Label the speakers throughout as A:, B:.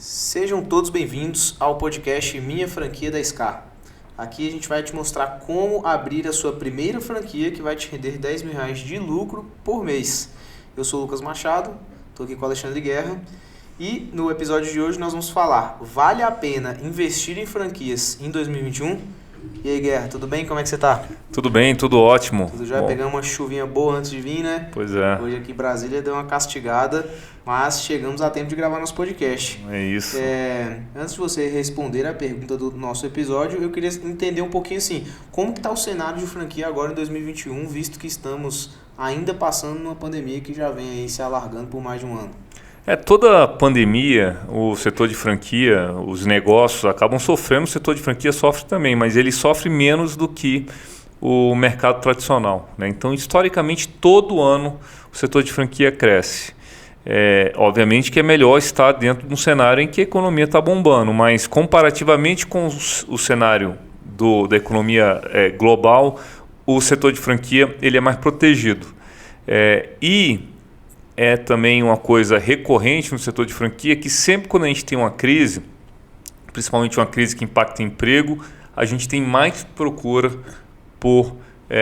A: Sejam todos bem-vindos ao podcast Minha Franquia da Scar. Aqui a gente vai te mostrar como abrir a sua primeira franquia que vai te render R$10.000 de lucro por mês. Eu sou o Lucas Machado, estou aqui com o Alexandre Guerra e no episódio de hoje nós vamos falar: vale a pena investir em franquias em 2021? E aí, Guerra, tudo bem? Como é que você tá?
B: Tudo bem, tudo ótimo.
A: Tudo já? Pegamos uma chuvinha boa antes de vir, né?
B: Pois é.
A: Hoje aqui em Brasília deu uma castigada, mas chegamos a tempo de gravar nosso podcast.
B: É isso.
A: Antes de você responder a pergunta do nosso episódio, eu queria entender um pouquinho assim, como que tá o cenário de franquia agora em 2021, visto que estamos ainda passando numa pandemia que já vem aí se alargando por mais de um ano.
B: Toda a pandemia, o setor de franquia, os negócios acabam sofrendo, o setor de franquia sofre também, mas ele sofre menos do que o mercado tradicional, né? Então, historicamente, todo ano o setor de franquia cresce. Obviamente que é melhor estar dentro de um cenário em que a economia está bombando, mas comparativamente com o cenário da economia global, o setor de franquia ele é mais protegido. É também uma coisa recorrente no setor de franquia que sempre quando a gente tem uma crise, principalmente uma crise que impacta emprego, a gente tem mais procura por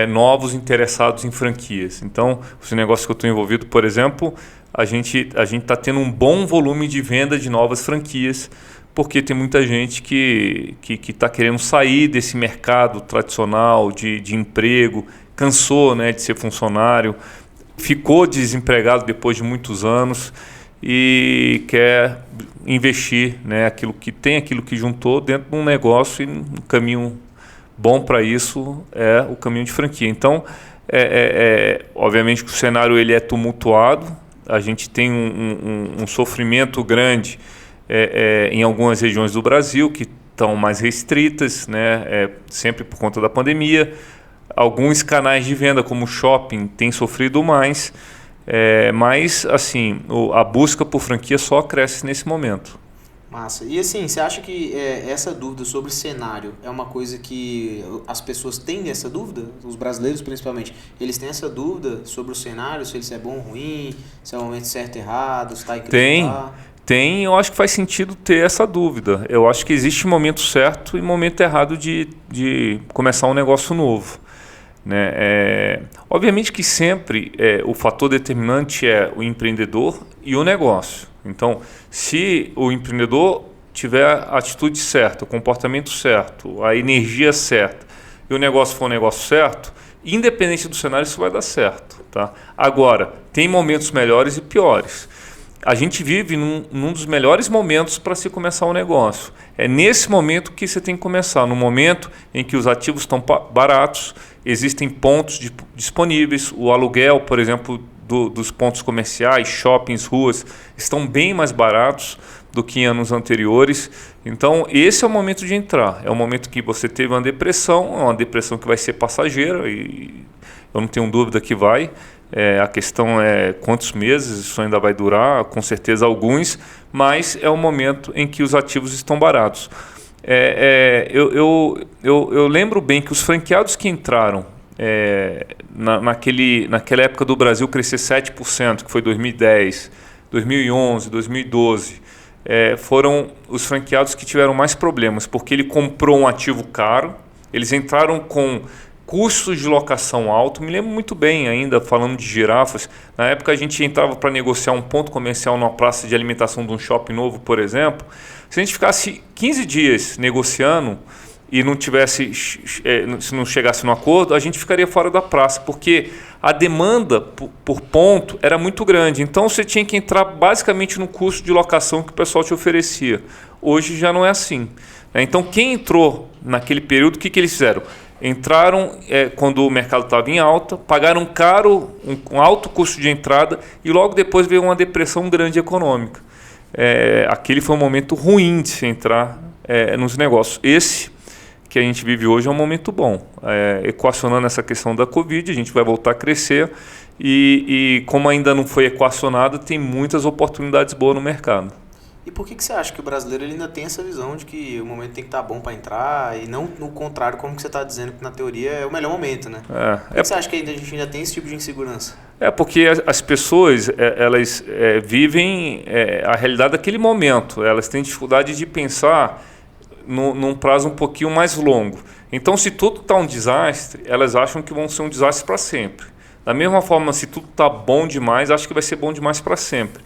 B: novos interessados em franquias. Então, os negócios que eu estou envolvido, por exemplo, a gente está tendo um bom volume de venda de novas franquias, porque tem muita gente que está querendo sair desse mercado tradicional de emprego, cansou, né, de ser funcionário, ficou desempregado depois de muitos anos e quer investir, né, aquilo que juntou dentro de um negócio, e um caminho bom para isso é o caminho de franquia. Então, obviamente que o cenário ele é tumultuado, a gente tem um sofrimento grande em algumas regiões do Brasil que estão mais restritas, né, sempre por conta da pandemia. Alguns canais de venda, como o shopping, têm sofrido mais, mas assim, a busca por franquia só cresce nesse momento.
A: Massa. E assim, você acha que essa dúvida sobre cenário é uma coisa que as pessoas têm essa dúvida? Os brasileiros principalmente, eles têm essa dúvida sobre o cenário, se ele é bom ou ruim, se é o momento certo ou errado, se está em criticar?
B: Tem, eu acho que faz sentido ter essa dúvida. Eu acho que existe momento certo e momento errado de começar um negócio novo. Né? Obviamente que sempre o fator determinante é o empreendedor e o negócio. Então, se o empreendedor tiver a atitude certa, o comportamento certo, a energia certa e o negócio for um negócio certo, independente do cenário, isso vai dar certo. Tá? Agora, tem momentos melhores e piores. A gente vive num dos melhores momentos para se começar um negócio. É nesse momento que você tem que começar, no momento em que os ativos estão baratos, existem pontos disponíveis, o aluguel, por exemplo, dos pontos comerciais, shoppings, ruas, estão bem mais baratos do que em anos anteriores. Então, esse é o momento de entrar. É o momento que você teve uma depressão que vai ser passageira, e eu não tenho dúvida que vai. A questão é quantos meses isso ainda vai durar, com certeza alguns, mas é o momento em que os ativos estão baratos. Eu lembro bem que os franqueados que entraram naquela época do Brasil crescer 7%, que foi 2010, 2011, 2012, foram os franqueados que tiveram mais problemas, porque ele comprou um ativo caro, eles entraram com custos de locação alto. Me lembro muito bem ainda, falando de Girafas, na época a gente entrava para negociar um ponto comercial numa praça de alimentação de um shopping novo, por exemplo. Se a gente ficasse 15 dias negociando e se não chegasse no acordo, a gente ficaria fora da praça, porque a demanda por ponto era muito grande. Então você tinha que entrar basicamente no custo de locação que o pessoal te oferecia. Hoje já não é assim. Então quem entrou naquele período, o que eles fizeram? Entraram quando o mercado estava em alta, pagaram caro, um alto custo de entrada, e logo depois veio uma depressão grande econômica. Aquele foi um momento ruim de se entrar nos negócios. Esse que a gente vive hoje é um momento bom. Equacionando essa questão da Covid, a gente vai voltar a crescer e como ainda não foi equacionado, tem muitas oportunidades boas no mercado.
A: E por que você acha que o brasileiro ele ainda tem essa visão de que o momento tem que estar bom para entrar e não no contrário, como que você está dizendo que na teoria é o melhor momento, né? Por que você acha que a gente ainda tem esse tipo de insegurança?
B: É porque as pessoas elas vivem a realidade daquele momento, elas têm dificuldade de pensar num prazo um pouquinho mais longo. Então, se tudo está um desastre, elas acham que vão ser um desastre para sempre. Da mesma forma, se tudo está bom demais, acho que vai ser bom demais para sempre.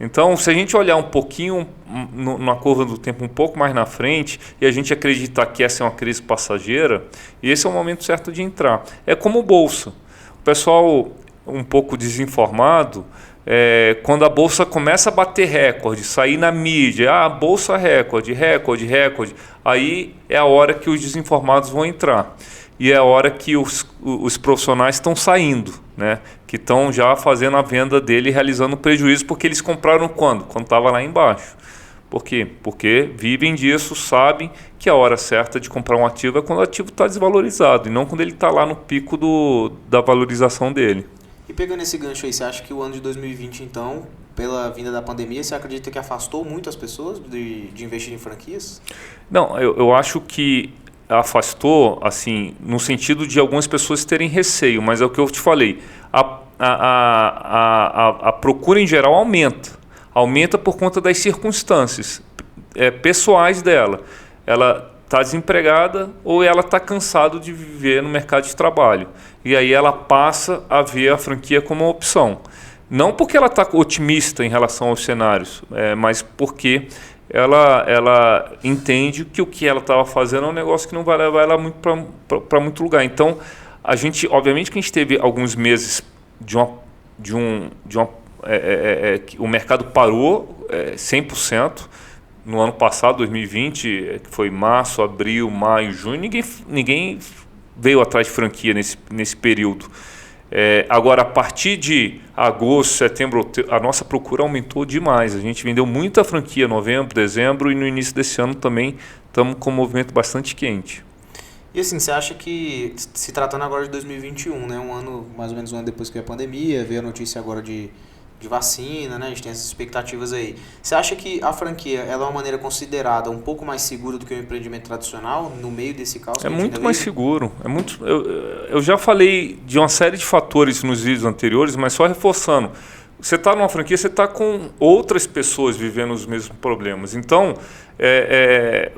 B: Então, se a gente olhar um pouquinho na curva do tempo um pouco mais na frente e a gente acreditar que essa é uma crise passageira, esse é o momento certo de entrar. É como bolsa. O pessoal um pouco desinformado, quando a bolsa começa a bater recorde, sair na mídia, bolsa recorde, aí é a hora que os desinformados vão entrar. E é a hora que os profissionais estão saindo, né? Que estão já fazendo a venda dele e realizando prejuízo, porque eles compraram quando? Quando estava lá embaixo. Por quê? Porque vivem disso, sabem que a hora certa de comprar um ativo é quando o ativo está desvalorizado, e não quando ele está lá no pico da valorização dele.
A: E pegando esse gancho aí, você acha que o ano de 2020, então, pela vinda da pandemia, você acredita que afastou muito as pessoas de investir em franquias?
B: Não, eu acho que afastou, assim, no sentido de algumas pessoas terem receio, mas é o que eu te falei, a procura em geral aumenta por conta das circunstâncias pessoais dela. Ela está desempregada ou ela está cansada de viver no mercado de trabalho, e aí ela passa a ver a franquia como uma opção, não porque ela está otimista em relação aos cenários, mas porque ela entende que o que ela estava fazendo é um negócio que não vai levar ela muito para muito lugar. Então, obviamente que a gente teve alguns meses o mercado parou 100%. No ano passado, 2020, que foi março, abril, maio, junho, ninguém veio atrás de franquia nesse período. Agora, a partir de agosto, setembro, a nossa procura aumentou demais. A gente vendeu muita franquia em novembro, dezembro, e no início desse ano também estamos com um movimento bastante quente.
A: E assim, você acha que, se tratando agora de 2021, né, um ano, mais ou menos um ano depois que veio a pandemia, veio a notícia agora de vacina, né? A gente tem essas expectativas aí. Você acha que a franquia ela é uma maneira considerada um pouco mais segura do que o empreendimento tradicional no meio desse caos?
B: É muito mais seguro. Eu já falei de uma série de fatores nos vídeos anteriores, mas só reforçando. Você está numa franquia, você está com outras pessoas vivendo os mesmos problemas. Então,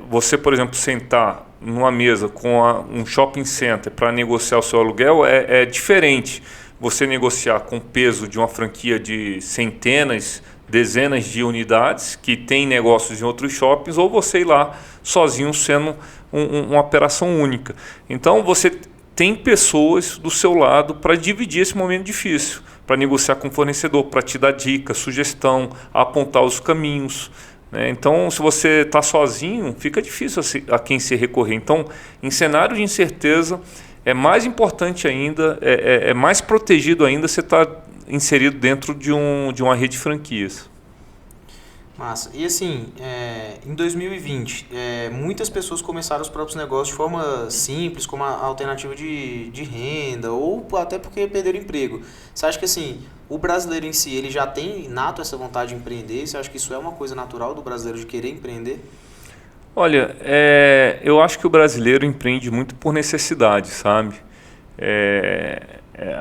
B: você, por exemplo, sentar numa mesa com um shopping center para negociar o seu aluguel é diferente. Você negociar com o peso de uma franquia de centenas, dezenas de unidades que tem negócios em outros shoppings, ou você ir lá sozinho sendo uma operação única. Então você tem pessoas do seu lado para dividir esse momento difícil, para negociar com o fornecedor, para te dar dicas, sugestão, apontar os caminhos. Então, se você está sozinho, fica difícil a quem se recorrer. Então, em cenário de incerteza, é mais importante ainda, é mais protegido ainda você estar inserido dentro de uma rede de franquias.
A: Massa. E assim, em 2020, muitas pessoas começaram os próprios negócios de forma simples, como a alternativa de renda, ou até porque perderam emprego. Você acha que assim, o brasileiro em si, ele já tem inato essa vontade de empreender? Você acha que isso é uma coisa natural do brasileiro de querer empreender?
B: Olha, eu acho que o brasileiro empreende muito por necessidade, sabe?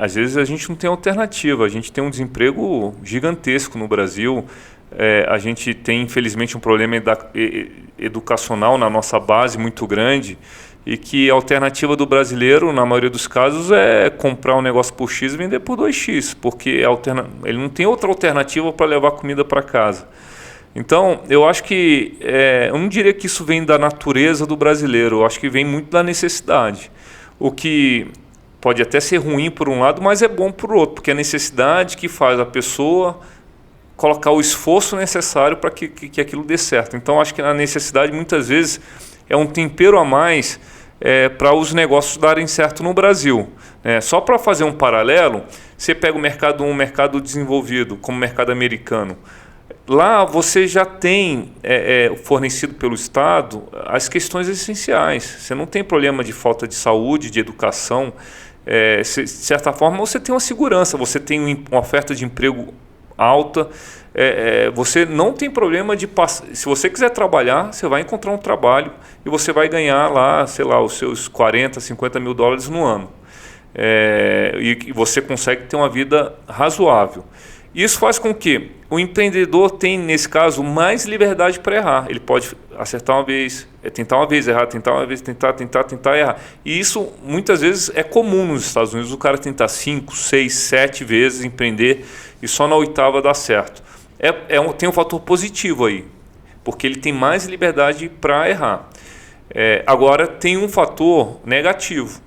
B: Às vezes a gente não tem alternativa, a gente tem um desemprego gigantesco no Brasil, a gente tem infelizmente um problema educacional na nossa base muito grande, e que a alternativa do brasileiro, na maioria dos casos, é comprar um negócio por X e vender por 2X, porque ele não tem outra alternativa para levar comida para casa. Então, eu acho que, eu não diria que isso vem da natureza do brasileiro, eu acho que vem muito da necessidade. O que pode até ser ruim por um lado, mas é bom por outro, porque é a necessidade que faz a pessoa colocar o esforço necessário para que aquilo dê certo. Então, acho que a necessidade muitas vezes é um tempero a mais para os negócios darem certo no Brasil. Só para fazer um paralelo, você pega um mercado desenvolvido, como o mercado americano. Lá você já tem fornecido pelo Estado as questões essenciais. Você não tem problema de falta de saúde, de educação. De certa forma, você tem uma segurança, você tem uma oferta de emprego alta. Você não tem problema de passar. Se você quiser trabalhar, você vai encontrar um trabalho e você vai ganhar lá, sei lá, os seus 40, 50 mil dólares no ano. E você consegue ter uma vida razoável. Isso faz com que o empreendedor tenha, nesse caso, mais liberdade para errar. Ele pode acertar uma vez, tentar uma vez, errar, tentar uma vez, tentar, errar. E isso, muitas vezes, é comum nos Estados Unidos. O cara tentar 5, 6, 7 vezes empreender e só na 8ª dá certo. Tem um fator positivo aí, porque ele tem mais liberdade para errar. Agora tem um fator negativo,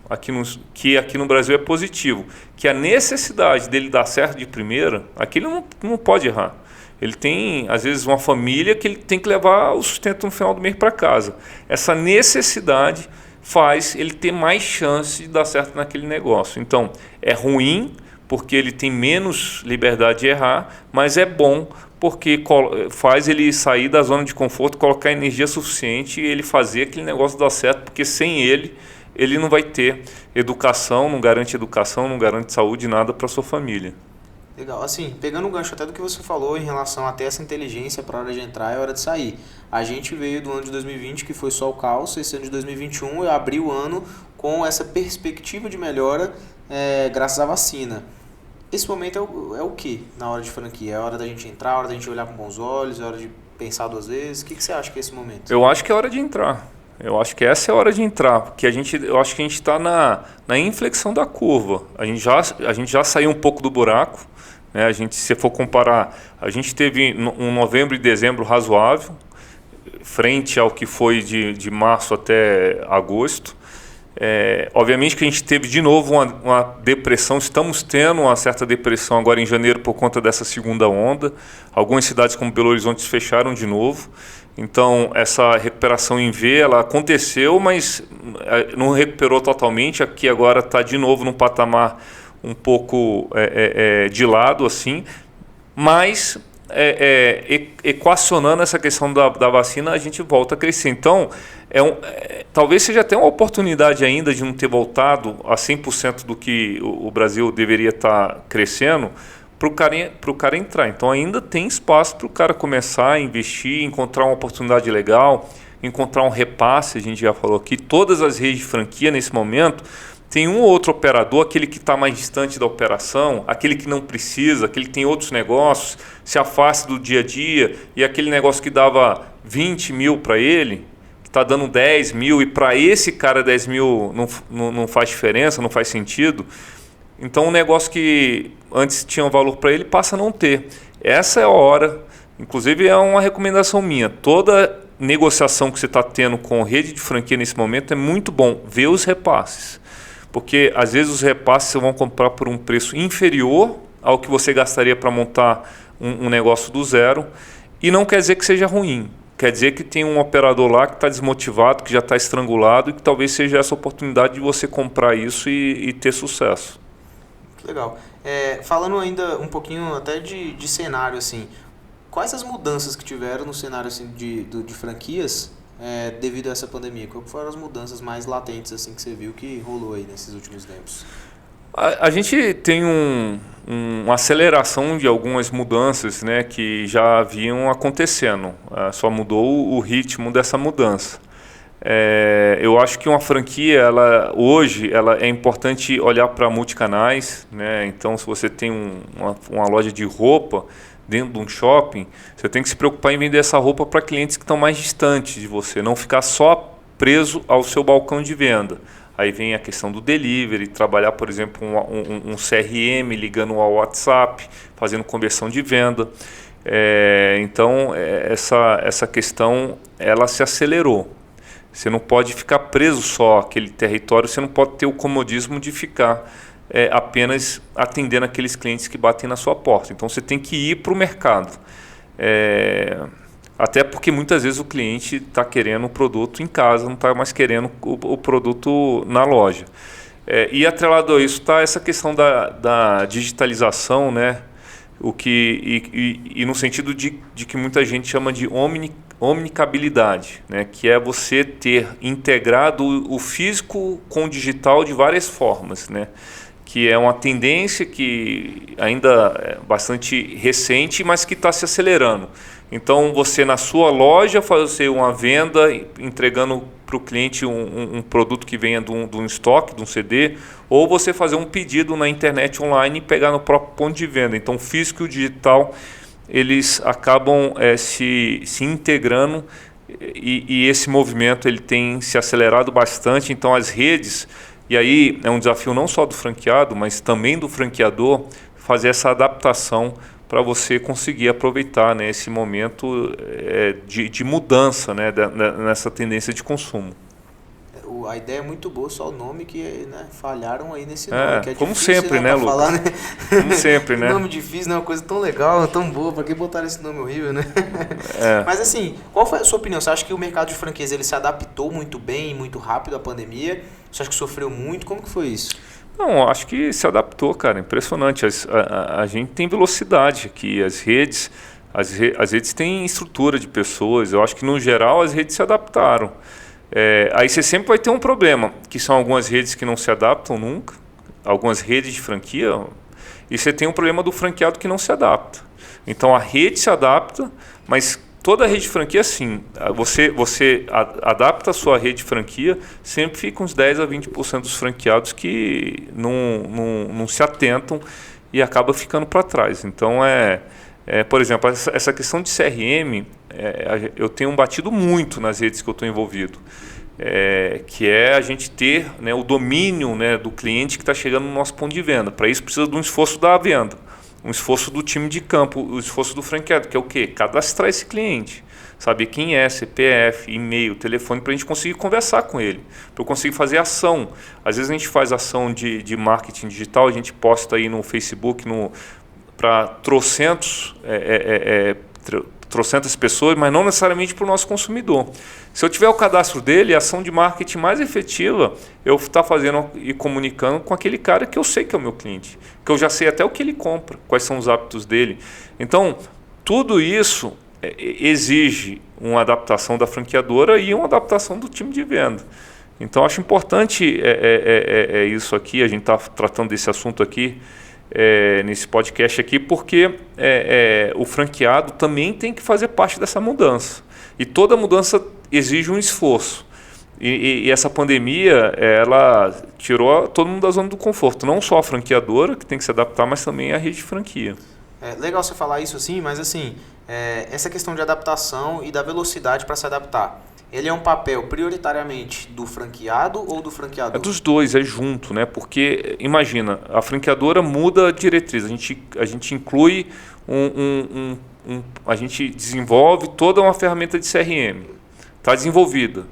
B: que aqui no Brasil é positivo, que a necessidade dele dar certo de primeira, aqui ele não pode errar. Ele tem, às vezes, uma família que ele tem que levar o sustento no final do mês para casa. Essa necessidade faz ele ter mais chance de dar certo naquele negócio. Então, é ruim porque ele tem menos liberdade de errar, mas é bom porque faz ele sair da zona de conforto, colocar energia suficiente e ele fazer aquele negócio dar certo, porque sem ele não vai ter educação, não garante saúde, nada para sua família.
A: Legal, assim, pegando o gancho até do que você falou em relação a ter essa inteligência para a hora de entrar e a hora de sair. A gente veio do ano de 2020, que foi só o caos, esse ano de 2021 eu abri o ano com essa perspectiva de melhora graças à vacina. Esse momento é o que na hora de franquia? É a hora da gente entrar, a hora da gente olhar com bons olhos, é a hora de pensar 2 vezes? O que você acha que é esse momento?
B: Eu acho que é a hora de entrar. Eu acho que essa é a hora de entrar, porque eu acho que a gente está na inflexão da curva. A gente já saiu um pouco do buraco, né? Se for comparar, a gente teve um novembro e dezembro razoável, frente ao que foi de março até agosto. Obviamente que a gente teve de novo uma depressão, estamos tendo uma certa depressão agora em janeiro por conta dessa segunda onda. Algumas cidades como Belo Horizonte fecharam de novo. Então, essa recuperação em V, ela aconteceu, mas não recuperou totalmente. Aqui agora está de novo num patamar um pouco de lado, assim. Mas, equacionando essa questão da vacina, a gente volta a crescer. Então, talvez seja até uma oportunidade ainda de não ter voltado a 100% do que o Brasil deveria estar crescendo, para o cara entrar. Então ainda tem espaço para o cara começar a investir, encontrar uma oportunidade legal, encontrar um repasse. A gente já falou aqui, todas as redes de franquia nesse momento tem um ou outro operador, aquele que está mais distante da operação, aquele que não precisa, aquele que tem outros negócios, se afasta do dia a dia, e aquele negócio que dava 20 mil para ele, que está dando 10 mil, e para esse cara 10 mil não faz diferença, não faz sentido. Então, um negócio que antes tinha um valor para ele passa a não ter. Essa é a hora, inclusive é uma recomendação minha. Toda negociação que você está tendo com rede de franquia nesse momento é muito bom ver os repasses. Porque às vezes os repasses você vão comprar por um preço inferior ao que você gastaria para montar um negócio do zero. E não quer dizer que seja ruim. Quer dizer que tem um operador lá que está desmotivado, que já está estrangulado e que talvez seja essa oportunidade de você comprar isso e ter sucesso.
A: Legal. Falando ainda um pouquinho até de cenário, assim, quais as mudanças que tiveram no cenário assim, de franquias devido a essa pandemia? Quais foram as mudanças mais latentes assim, que você viu que rolou aí nesses últimos tempos?
B: A gente tem uma aceleração de algumas mudanças, né, que já vinham acontecendo. Só mudou o ritmo dessa mudança. Eu acho que uma franquia, hoje, é importante olhar para multicanais, né? Então, se você tem uma loja de roupa dentro de um shopping, você tem que se preocupar em vender essa roupa para clientes que estão mais distantes de você, não ficar só preso ao seu balcão de venda. Aí vem a questão do delivery, trabalhar, por exemplo, um CRM ligando ao WhatsApp, fazendo conversão de venda. Então, essa questão ela se acelerou. Você não pode ficar preso só àquele território, você não pode ter o comodismo de ficar apenas atendendo aqueles clientes que batem na sua porta. Então você tem que ir para o mercado. Até porque muitas vezes o cliente está querendo o produto em casa, não está mais querendo o produto na loja. E atrelado a isso está essa questão da digitalização, né? E no sentido de que muita gente chama de omnicabilidade, né? Que é você ter integrado o físico com o digital de várias formas, né? que é uma tendência que ainda é bastante recente, mas que está se acelerando. Então, você na sua loja fazer uma venda, entregando para o cliente um produto que venha de um estoque, de um CD, ou você fazer um pedido na internet online e pegar no próprio ponto de venda. Então, o físico e o digital, eles acabam se integrando, e esse movimento ele tem se acelerado bastante. Então, as redes, e aí é um desafio não só do franqueado, mas também do franqueador, fazer essa adaptação para você conseguir aproveitar, né, esse momento de mudança, né, nessa tendência de consumo.
A: A ideia é muito boa, só o nome que, né, falharam aí nesse nome. Que é
B: como
A: difícil,
B: sempre, né, Lucas?
A: Falar, né?
B: Como sempre, né?
A: Nome difícil, não é uma coisa tão legal, tão boa. Pra que botaram esse nome horrível, né? Mas assim, qual foi a sua opinião? Você acha que o mercado de franquias ele se adaptou muito bem, muito rápido à pandemia? Você acha que sofreu muito? Como que foi isso?
B: Não, acho que se adaptou, cara. Impressionante. A gente tem velocidade aqui. As redes têm estrutura de pessoas. Eu acho que, no geral, as redes se adaptaram. Aí você sempre vai ter um problema, que são algumas redes que não se adaptam nunca, algumas redes de franquia, e você tem um problema do franqueado que não se adapta. Então, a rede se adapta, mas toda a rede de franquia, sim. Você adapta a sua rede de franquia, sempre fica uns 10 a 20% dos franqueados que não se atentam e acaba ficando para trás. Então, por exemplo, essa questão de CRM, eu tenho batido muito nas redes que eu estou envolvido, que é a gente ter, né, o domínio, né, do cliente que está chegando no nosso ponto de venda. Para isso precisa de um esforço da venda, um esforço do time de campo, o esforço do franqueado, que é o quê? Cadastrar esse cliente, saber quem é, CPF, e-mail, telefone, para a gente conseguir conversar com ele, para eu conseguir fazer ação. Às vezes a gente faz ação de marketing digital, a gente posta aí no Facebook para trocentas pessoas, mas não necessariamente para o nosso consumidor. Se eu tiver o cadastro dele, a ação de marketing mais efetiva, eu estar fazendo e comunicando com aquele cara que eu sei que é o meu cliente, que eu já sei até o que ele compra, quais são os hábitos dele. Então, tudo isso exige uma adaptação da franqueadora e uma adaptação do time de venda. Então, acho importante isso aqui, a gente está tratando desse assunto aqui, nesse podcast aqui, porque o franqueado também tem que fazer parte dessa mudança. E toda mudança exige um esforço. E essa pandemia, ela tirou todo mundo da zona do conforto. Não só a franqueadora, que tem que se adaptar, mas também a rede de franquia.
A: Legal você falar isso assim, mas assim, essa questão de adaptação e da velocidade para se adaptar, ele é um papel prioritariamente do franqueado ou do franqueador?
B: É dos dois, é junto, né? Porque, imagina, a franqueadora muda a diretriz, a gente inclui a gente desenvolve toda uma ferramenta de CRM, está desenvolvida.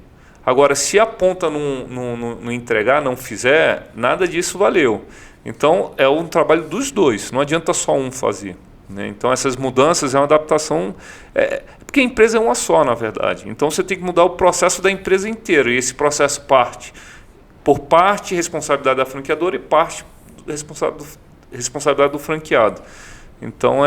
B: Agora, se a ponta não entregar, não fizer, nada disso valeu. Então, é um trabalho dos dois, não adianta só um fazer, né? Então, essas mudanças é uma adaptação, porque a empresa é uma só, na verdade. Então, você tem que mudar o processo da empresa inteira, e esse processo por parte, responsabilidade da franqueadora, e parte, responsabilidade do franqueado. Então,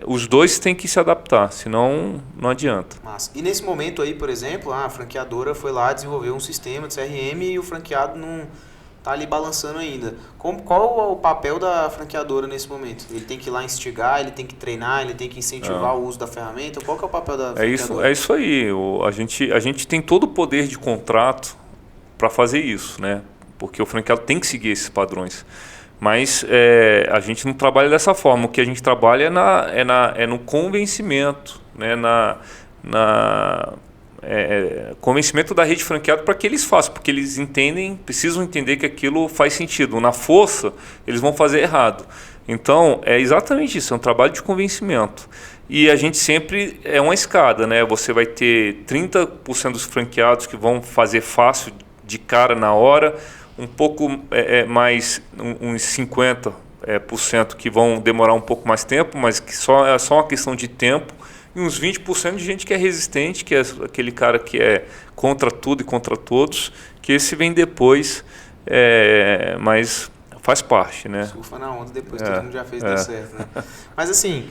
B: os dois têm que se adaptar, senão não adianta.
A: Massa. E nesse momento aí, por exemplo, a franqueadora foi lá desenvolver um sistema de CRM e o franqueado não está ali balançando ainda. Qual é o papel da franqueadora nesse momento? Ele tem que ir lá instigar, ele tem que treinar, ele tem que incentivar o uso da ferramenta? Qual que é o papel da franqueadora?
B: É isso aí. A gente tem todo o poder de contrato para fazer isso, né? Porque o franqueado tem que seguir esses padrões. Mas a gente não trabalha dessa forma. O que a gente trabalha é no convencimento, né? Convencimento da rede franqueada para que eles façam, porque eles precisam entender que aquilo faz sentido. Na força, eles vão fazer errado. Então, é exatamente isso, é um trabalho de convencimento. E a gente sempre é uma escada, né? Você vai ter 30% dos franqueados que vão fazer fácil, de cara, na hora, um pouco mais, uns 50% que vão demorar um pouco mais tempo, mas que é só uma questão de tempo. E uns 20% de gente que é resistente, que é aquele cara que é contra tudo e contra todos, que esse vem depois, mas faz parte, né?
A: Surfa na onda depois, todo mundo já fez, deu certo, né? Mas assim,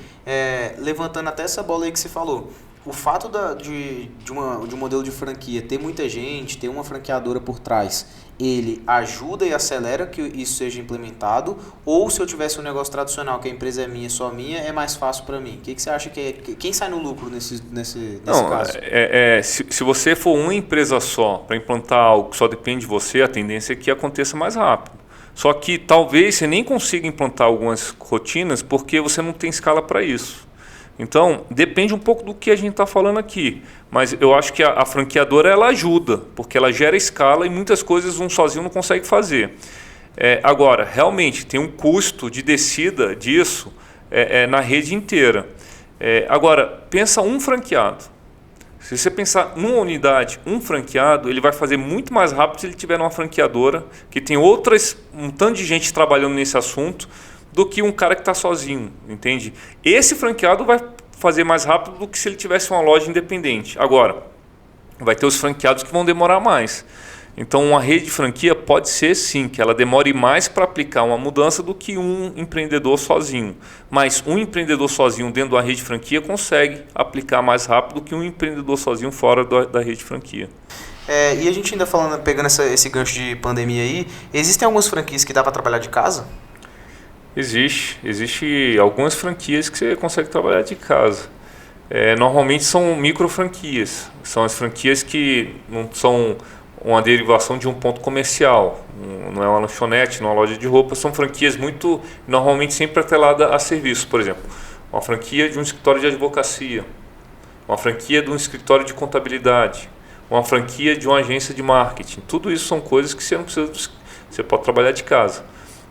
A: levantando até essa bola aí que você falou, o fato de um modelo de franquia ter muita gente, ter uma franqueadora por trás, ele ajuda e acelera que isso seja implementado? Ou se eu tivesse um negócio tradicional, que a empresa é minha, só minha, é mais fácil para mim? O que você acha que é? Quem sai no lucro nesse caso?
B: Se você for uma empresa só para implantar algo que só depende de você, a tendência é que aconteça mais rápido. Só que talvez você nem consiga implantar algumas rotinas porque você não tem escala para isso. Então, depende um pouco do que a gente está falando aqui. Mas eu acho que a franqueadora ela ajuda, porque ela gera escala e muitas coisas um sozinho não consegue fazer. Agora, realmente, tem um custo de descida disso na rede inteira. Agora, pensa um franqueado. Se você pensar numa unidade, um franqueado, ele vai fazer muito mais rápido se ele tiver uma franqueadora, que tem um tanto de gente trabalhando nesse assunto, do que um cara que está sozinho, entende? Esse franqueado vai fazer mais rápido do que se ele tivesse uma loja independente. Agora, vai ter os franqueados que vão demorar mais. Então, uma rede de franquia pode ser, sim, que ela demore mais para aplicar uma mudança do que um empreendedor sozinho. Mas um empreendedor sozinho dentro da rede de franquia consegue aplicar mais rápido do que um empreendedor sozinho fora da rede de franquia.
A: E a gente ainda pegando esse gancho de pandemia aí, existem algumas franquias que dá para trabalhar de casa?
B: Existe algumas franquias que você consegue trabalhar de casa. Normalmente são micro franquias. São as franquias que não são uma derivação de um ponto comercial, não é uma lanchonete, não é uma loja de roupa, são franquias normalmente sempre atreladas a serviços. Por exemplo, uma franquia de um escritório de advocacia, uma franquia de um escritório de contabilidade, uma franquia de uma agência de marketing. Tudo isso são coisas que você pode trabalhar de casa,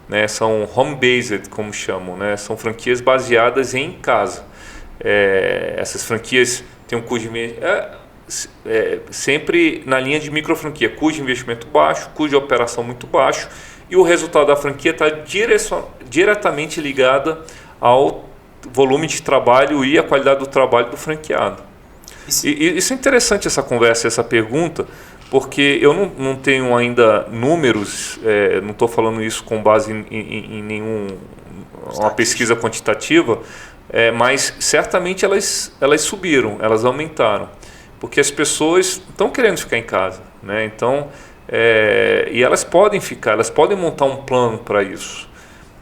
B: né? São home-based, como chamam, né? São franquias baseadas em casa. Essas franquias têm um custo de sempre na linha de micro franquia, custo de investimento baixo, custo de operação muito baixo, e o resultado da franquia está diretamente ligada ao volume de trabalho e a qualidade do trabalho do franqueado. Isso é interessante, essa conversa, essa pergunta, porque eu não tenho ainda números, não estou falando isso com base em nenhuma pesquisa quantitativa, mas certamente elas subiram, elas aumentaram. Porque as pessoas estão querendo ficar em casa, né? Então, e elas podem ficar, elas podem montar um plano para isso.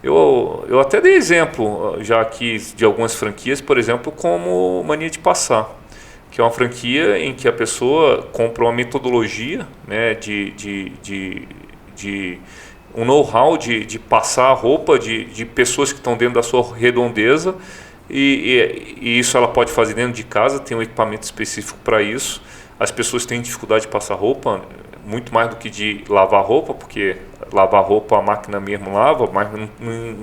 B: Eu até dei exemplo já aqui de algumas franquias, por exemplo, como Mania de Passar, que é uma franquia em que a pessoa compra uma metodologia, né, de um know-how de passar a roupa de pessoas que estão dentro da sua redondeza. E isso ela pode fazer dentro de casa, tem um equipamento específico para isso. As pessoas têm dificuldade de passar roupa, muito mais do que de lavar roupa, porque lavar roupa a máquina mesmo lava, mas não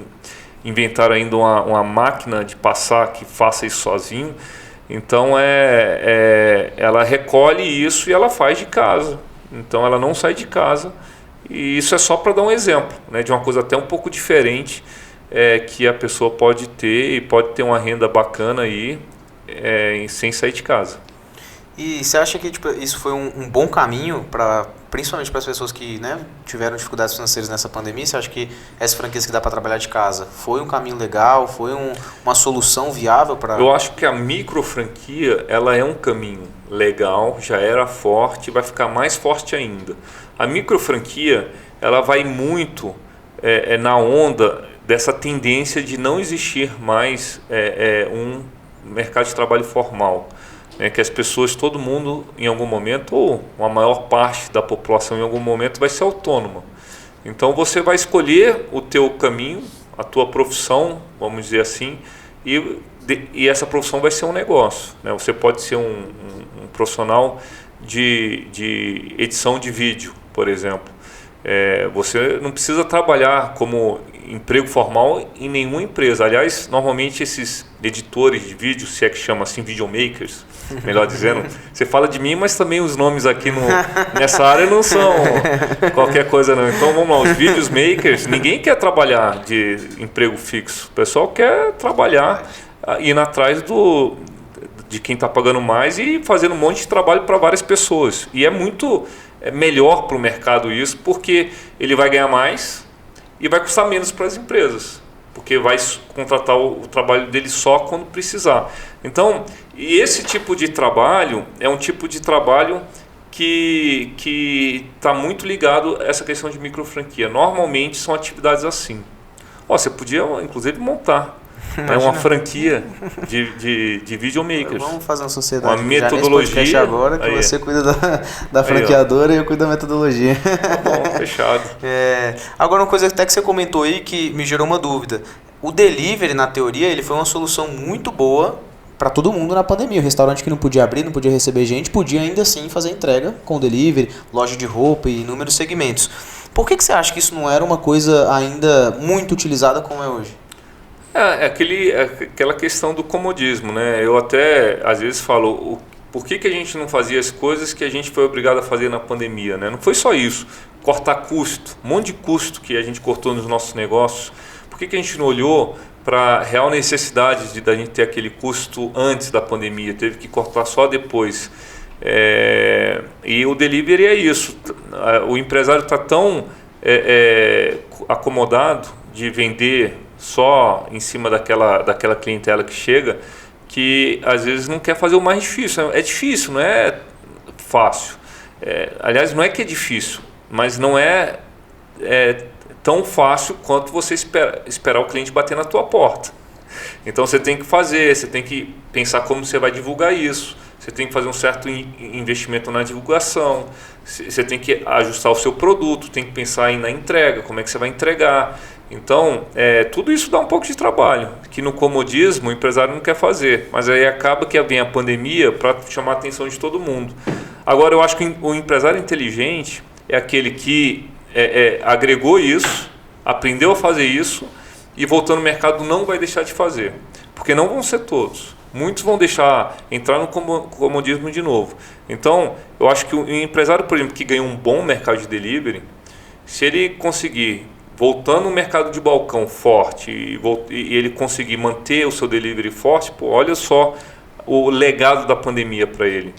B: inventaram ainda uma máquina de passar que faça isso sozinho. Então ela recolhe isso e ela faz de casa. Então ela não sai de casa. E isso é só para dar um exemplo, né, de uma coisa até um pouco diferente. Que a pessoa pode ter e pode ter uma renda bacana aí sem sair de casa.
A: E você acha que isso foi um bom caminho, principalmente para as pessoas que, né, tiveram dificuldades financeiras nessa pandemia? Você acha que essas franquias que dá para trabalhar de casa foi um caminho legal, foi uma solução viável para...
B: Eu acho que a micro franquia ela é um caminho legal, já era forte, vai ficar mais forte ainda. A micro franquia ela vai muito na onda dessa tendência de não existir mais um mercado de trabalho formal, né, que as pessoas, todo mundo em algum momento, ou uma maior parte da população em algum momento vai ser autônoma. Então você vai escolher o teu caminho, a tua profissão, vamos dizer assim, e essa profissão vai ser um negócio, né? Você pode ser um profissional de edição de vídeo, por exemplo. Você não precisa trabalhar como emprego formal em nenhuma empresa. Aliás, normalmente esses editores de vídeo, se é que chama assim, videomakers, melhor dizendo, você fala de mim, mas também os nomes aqui nessa área não são qualquer coisa não. Então vamos lá, os videomakers, ninguém quer trabalhar de emprego fixo. O pessoal quer trabalhar indo atrás de quem está pagando mais e fazendo um monte de trabalho para várias pessoas. E é muito melhor para o mercado isso, porque ele vai ganhar mais e vai custar menos para as empresas. porque vai contratar o trabalho dele só quando precisar. Então, e esse tipo de trabalho é um tipo de trabalho que está muito ligado a essa questão de microfranquia. Normalmente são atividades assim. Você podia, inclusive, montar uma franquia de videomakers.
A: Vamos fazer uma sociedade.
B: Uma metodologia.
A: Agora que você cuida da franqueadora e eu cuido da metodologia.
B: Tá bom, fechado.
A: Agora, uma coisa até que você comentou aí que me gerou uma dúvida. O delivery, na teoria, ele foi uma solução muito boa para todo mundo na pandemia. O restaurante que não podia abrir, não podia receber gente, podia ainda assim fazer entrega com delivery, loja de roupa e inúmeros segmentos. Por que você acha que isso não era uma coisa ainda muito utilizada como é hoje?
B: Aquela questão do comodismo, né? Eu até às vezes falo, por que a gente não fazia as coisas que a gente foi obrigado a fazer na pandemia, né? Não foi só isso, cortar custo, um monte de custo que a gente cortou nos nossos negócios. Por que a gente não olhou para a real necessidade da gente ter aquele custo antes da pandemia, teve que cortar só depois? E o delivery é isso, o empresário está tão acomodado de vender só em cima daquela clientela que chega, que às vezes não quer fazer o mais difícil. É difícil, não é fácil. Aliás, não é que é difícil, mas não é tão fácil quanto você esperar o cliente bater na tua porta. Então você tem que fazer, você tem que pensar como você vai divulgar isso, você tem que fazer um certo investimento na divulgação, você tem que ajustar o seu produto, tem que pensar na entrega, como é que você vai entregar. Então, tudo isso dá um pouco de trabalho, que no comodismo o empresário não quer fazer, mas aí acaba que vem a pandemia para chamar a atenção de todo mundo. Agora, eu acho que o empresário inteligente é aquele que agregou isso, aprendeu a fazer isso e voltando no mercado não vai deixar de fazer, porque não vão ser todos. Muitos vão entrar no comodismo de novo. Então, eu acho que o empresário, por exemplo, que ganha um bom mercado de delivery, se ele conseguir, voltando no mercado de balcão forte e ele conseguir manter o seu delivery forte, olha só o legado da pandemia para ele.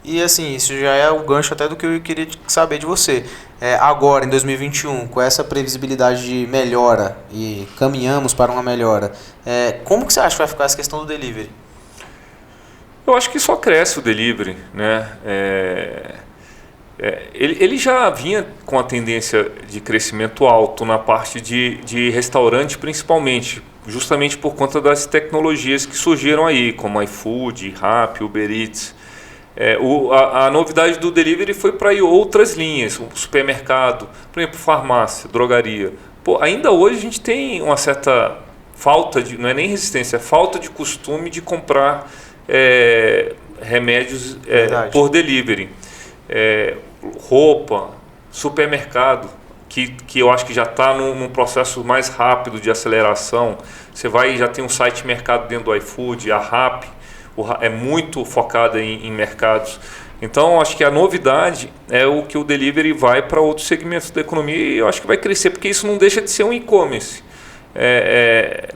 A: E assim, isso já é o gancho até do que eu queria saber de você. Agora, em 2021, com essa previsibilidade de melhora e caminhamos para uma melhora, como que você acha que vai ficar essa questão do delivery?
B: Eu acho que só cresce o delivery, né? Ele já vinha com a tendência de crescimento alto na parte de restaurante, principalmente, justamente por conta das tecnologias que surgiram aí, como iFood, Rappi, Uber Eats. A novidade do delivery foi para outras linhas, o supermercado, por exemplo, farmácia, drogaria. Ainda hoje a gente tem uma certa falta não é nem resistência, é falta de costume de comprar remédios por delivery. Roupa, supermercado, que eu acho que já está num processo mais rápido de aceleração. Você já tem um site mercado dentro do iFood, a Rappi é muito focada em mercados. Então, acho que a novidade é o que o delivery vai para outros segmentos da economia e eu acho que vai crescer, porque isso não deixa de ser um e-commerce.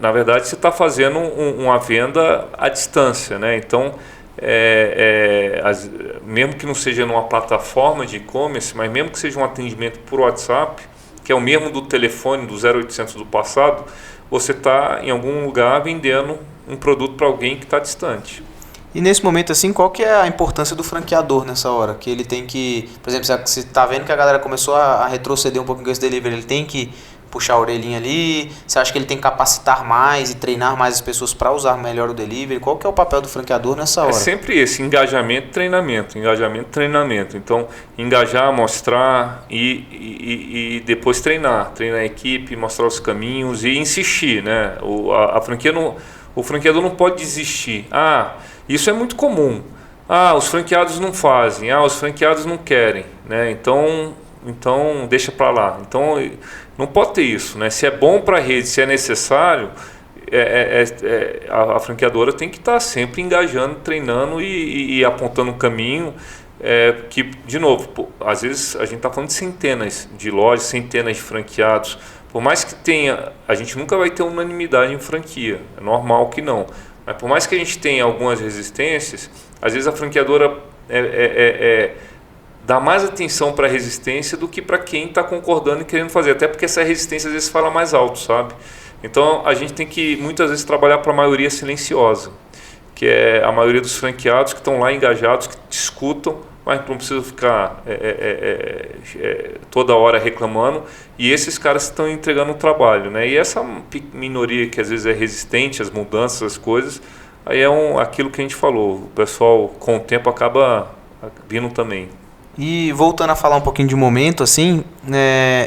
B: Na verdade, você está fazendo uma venda à distância, né? Então, mesmo que não seja numa plataforma de e-commerce, mas mesmo que seja um atendimento por WhatsApp, que é o mesmo do telefone do 0800 do passado, você está em algum lugar vendendo um produto para alguém que está distante.
A: E nesse momento, assim, qual que é a importância do franqueador nessa hora? Que ele tem que, por exemplo, você está vendo que a galera começou a retroceder um pouquinho com esse delivery, ele tem que puxar a orelhinha ali? Você acha que ele tem que capacitar mais e treinar mais as pessoas para usar melhor o delivery? Qual que é o papel do franqueador nessa hora?
B: É sempre esse, engajamento, treinamento. Então, engajar, mostrar e depois treinar a equipe, mostrar os caminhos e insistir, né? O franqueador não pode desistir. Isso é muito comum. Os franqueados não fazem. Os franqueados não querem, né? Então deixa para lá. Então não pode ter isso, né? Se é bom para a rede, se é necessário, a franqueadora tem que estar sempre engajando, treinando e apontando um caminho. Que, de novo, às vezes a gente está falando de centenas de lojas, centenas de franqueados. Por mais que tenha, a gente nunca vai ter unanimidade em franquia. É normal que não. Mas por mais que a gente tenha algumas resistências, às vezes a franqueadora dá mais atenção para a resistência do que para quem está concordando e querendo fazer. Até porque essa resistência às vezes fala mais alto, sabe? Então a gente tem que muitas vezes trabalhar para a maioria silenciosa, que é a maioria dos franqueados que estão lá engajados, que te escutam, mas não precisa ficar toda hora reclamando, e esses caras estão entregando um trabalho, né? E essa minoria que às vezes é resistente às mudanças, às coisas, aí é aquilo que a gente falou, o pessoal com o tempo acaba vindo também.
A: E voltando a falar um pouquinho de momento, assim,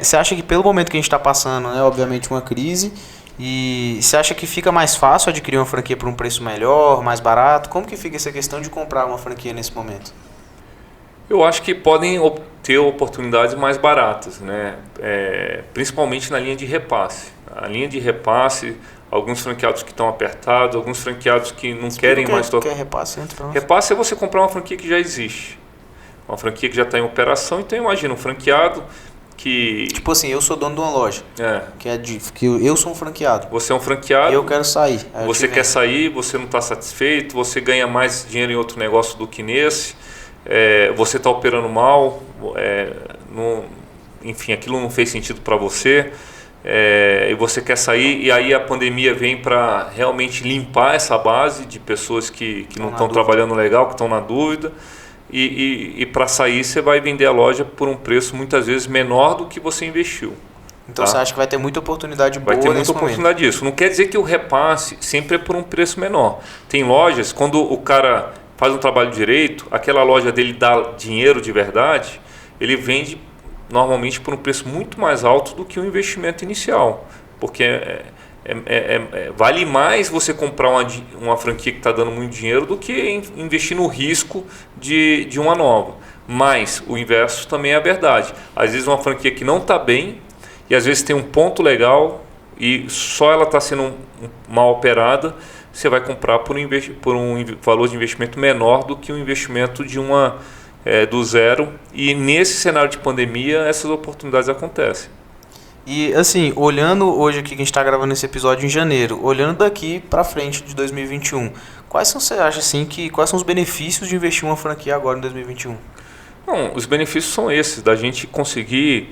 A: você acha que pelo momento que a gente está passando, né, obviamente uma crise, e você acha que fica mais fácil adquirir uma franquia por um preço melhor, mais barato? Como que fica essa questão de comprar uma franquia nesse momento?
B: Eu acho que podem ter oportunidades mais baratas, né? Principalmente na linha de repasse. A linha de repasse, alguns franqueados que estão apertados, alguns franqueados que não querem mais...
A: O que é repasse?
B: Repasse é você comprar uma franquia que já existe. Uma franquia que já está em operação. Então imagina um franqueado que...
A: Tipo assim, eu sou dono de uma loja. Que eu sou um franqueado.
B: Você é um franqueado.
A: E eu quero sair.
B: Você quer sair, você não está satisfeito, você ganha mais dinheiro em outro negócio do que nesse. Você está operando mal, enfim, aquilo não fez sentido para você, e você quer sair, e aí a pandemia vem para realmente limpar essa base de pessoas que não estão trabalhando legal, que estão na dúvida, e para sair você vai vender a loja por um preço muitas vezes menor do que você investiu.
A: Então você acha que vai ter muita oportunidade boa
B: nesse momento? Vai ter muita oportunidade disso. Não quer dizer que o repasse sempre é por um preço menor. Tem lojas, quando o cara faz um trabalho direito, aquela loja dele dá dinheiro de verdade, ele vende normalmente por um preço muito mais alto do que o investimento inicial, porque vale mais você comprar uma franquia que está dando muito dinheiro do que investir no risco de uma nova. Mas o inverso também é a verdade. Às vezes uma franquia que não está bem e às vezes tem um ponto legal e só ela está sendo mal operada, você vai comprar por um valor de investimento menor do que o investimento de do zero. E nesse cenário de pandemia, essas oportunidades acontecem.
A: E assim, olhando hoje aqui que a gente está gravando esse episódio em janeiro, olhando daqui para frente de 2021, quais são os benefícios de investir em uma franquia agora em 2021?
B: Não, os benefícios são esses, da gente conseguir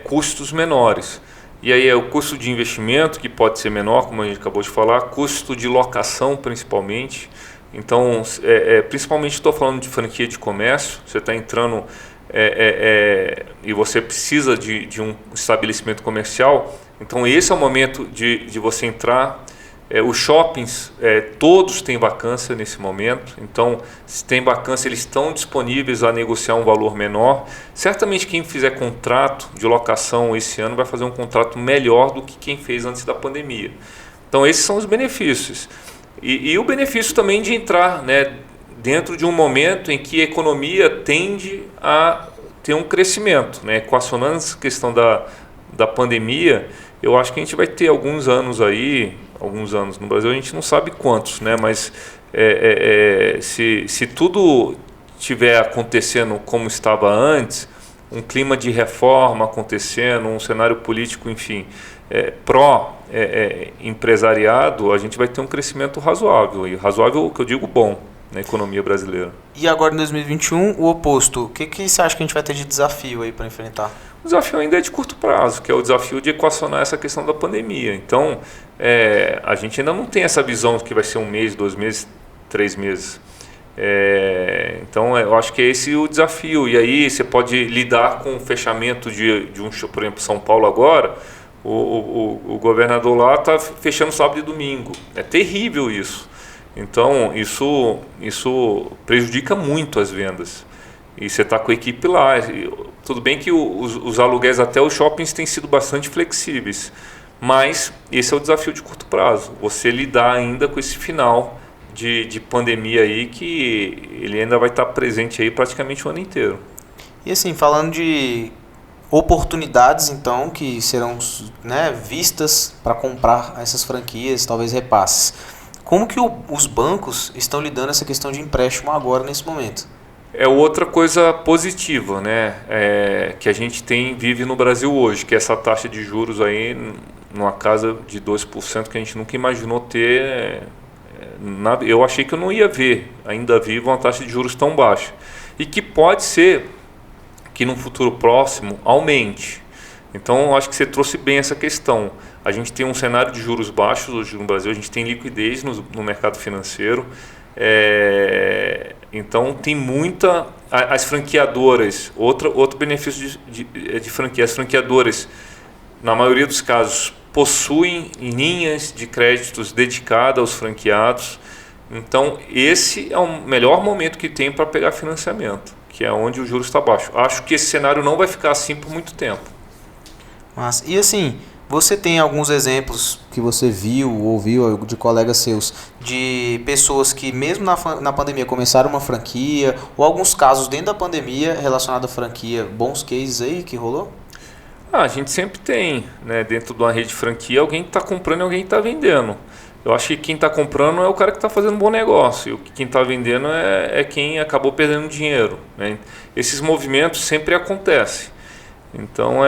B: custos menores. E aí o custo de investimento, que pode ser menor, como a gente acabou de falar, custo de locação principalmente. Então, principalmente estou falando de franquia de comércio, você está entrando e você precisa de um estabelecimento comercial. Então esse é o momento de você entrar. Os shoppings, todos têm vacância nesse momento, então se tem vacância eles estão disponíveis a negociar um valor menor. Certamente quem fizer contrato de locação esse ano vai fazer um contrato melhor do que quem fez antes da pandemia. Então esses são os benefícios. E o benefício também de entrar, né, dentro de um momento em que a economia tende a ter um crescimento, né, equacionando essa questão da pandemia. Eu acho que a gente vai ter alguns anos no Brasil, a gente não sabe quantos, né? Mas se tudo estiver acontecendo como estava antes, um clima de reforma acontecendo, um cenário político, enfim, empresariado, a gente vai ter um crescimento razoável, e razoável que eu digo bom, na economia brasileira.
A: E agora em 2021, o oposto. O que você acha que a gente vai ter de desafio aí para enfrentar?
B: O desafio ainda é de curto prazo, que é o desafio de equacionar essa questão da pandemia. Então, a gente ainda não tem essa visão que vai ser 1 mês, 2 meses, 3 meses. Então, eu acho que é esse o desafio. E aí você pode lidar com o fechamento de por exemplo, São Paulo agora, o governador lá está fechando sábado e domingo. É terrível isso. Então, isso prejudica muito as vendas. E você está com a equipe lá. Tudo bem que os aluguéis até os shoppings têm sido bastante flexíveis, mas esse é o desafio de curto prazo. Você lidar ainda com esse final de pandemia aí, que ele ainda vai estar presente aí praticamente o ano inteiro.
A: E assim, falando de oportunidades então que serão, né, vistas para comprar essas franquias, talvez repasses. Como que os bancos estão lidando essa questão de empréstimo agora nesse momento?
B: É outra coisa positiva, né? Que a gente vive no Brasil hoje, que é essa taxa de juros aí numa casa de 2% que a gente nunca imaginou ter. Eu achei que eu não ia ver ainda vivo uma taxa de juros tão baixa. E que pode ser que no futuro próximo aumente. Então, eu acho que você trouxe bem essa questão. A gente tem um cenário de juros baixos hoje no Brasil, a gente tem liquidez no mercado financeiro. Então, tem muita... As franqueadoras, outro benefício de franquia, as franqueadoras, na maioria dos casos, possuem linhas de créditos dedicadas aos franqueados. Então, esse é o melhor momento que tem para pegar financiamento, que é onde o juros está baixo. Acho que esse cenário não vai ficar assim por muito tempo.
A: Mas, e assim, você tem alguns exemplos que você viu, ouviu de colegas seus, de pessoas que mesmo na pandemia começaram uma franquia, ou alguns casos dentro da pandemia relacionados à franquia, bons cases aí que rolou?
B: A gente sempre tem, né, dentro de uma rede de franquia, alguém que está comprando e alguém que está vendendo. Eu acho que quem está comprando é o cara que está fazendo um bom negócio, e quem está vendendo é quem acabou perdendo dinheiro, né? Esses movimentos sempre acontecem. Então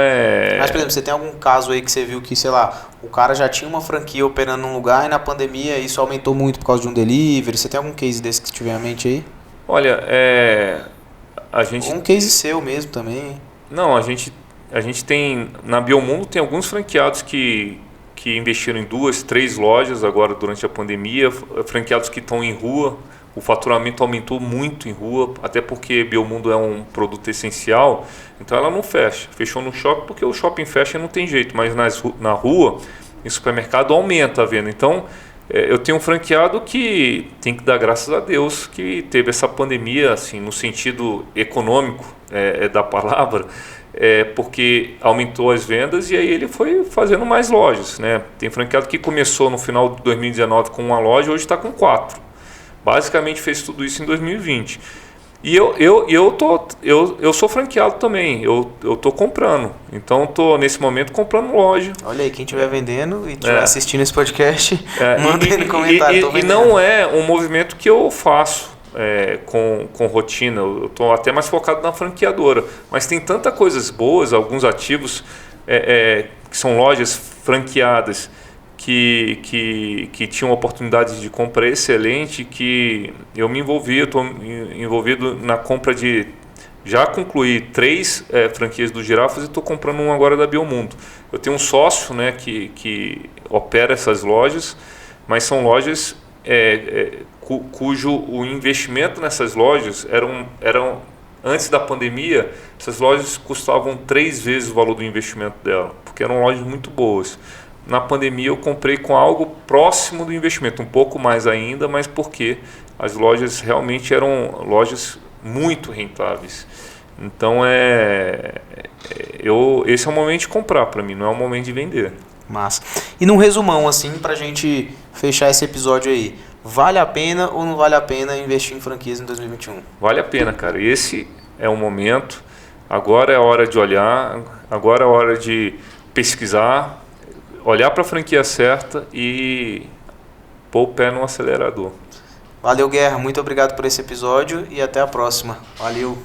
A: Mas, por exemplo, você tem algum caso aí que você viu que, sei lá, o cara já tinha uma franquia operando num lugar e na pandemia isso aumentou muito por causa de um delivery? Você tem algum case desse que tiver em mente aí?
B: Olha, a gente...
A: Um case seu mesmo também.
B: Não, a gente tem, na Biomundo tem alguns franqueados que investiram em 2, 3 lojas agora durante a pandemia, franqueados que estão em rua. O faturamento aumentou muito em rua, até porque Biomundo é um produto essencial, então ela não fecha. Fechou no shopping porque o shopping fecha e não tem jeito, mas na rua, em supermercado, aumenta a venda. Então, eu tenho um franqueado que tem que dar graças a Deus que teve essa pandemia, assim, no sentido econômico da palavra, porque aumentou as vendas e aí ele foi fazendo mais lojas, né? Tem franqueado que começou no final de 2019 com uma loja, hoje está com 4. Basicamente fez tudo isso em 2020. E eu sou franqueado também, eu estou comprando. Então estou nesse momento comprando loja.
A: Olha aí, quem estiver vendendo e estiver assistindo esse podcast, manda aí no comentário.
B: E não é um movimento que eu faço com rotina, eu estou até mais focado na franqueadora. Mas tem tantas coisas boas, alguns ativos que são lojas franqueadas, que tinham oportunidades de compra excelente, que eu me envolvi, eu estou envolvido na compra já concluí 3 franquias do Girafas e estou comprando uma agora da Biomundo. Eu tenho um sócio, né, que opera essas lojas, mas são lojas cujo o investimento nessas lojas eram antes da pandemia, essas lojas custavam 3 vezes o valor do investimento dela, porque eram lojas muito boas. Na pandemia eu comprei com algo próximo do investimento, um pouco mais ainda, mas porque as lojas realmente eram lojas muito rentáveis. Então esse é o momento de comprar para mim, não é o momento de vender.
A: Massa. E num resumão assim, pra gente fechar esse episódio aí, vale a pena ou não vale a pena investir em franquias em 2021?
B: Vale a pena, cara. Esse é o momento, agora é a hora de olhar, agora é a hora de pesquisar, olhar para a franquia certa e pôr o pé no acelerador.
A: Valeu, Guerra. Muito obrigado por esse episódio e até a próxima. Valeu.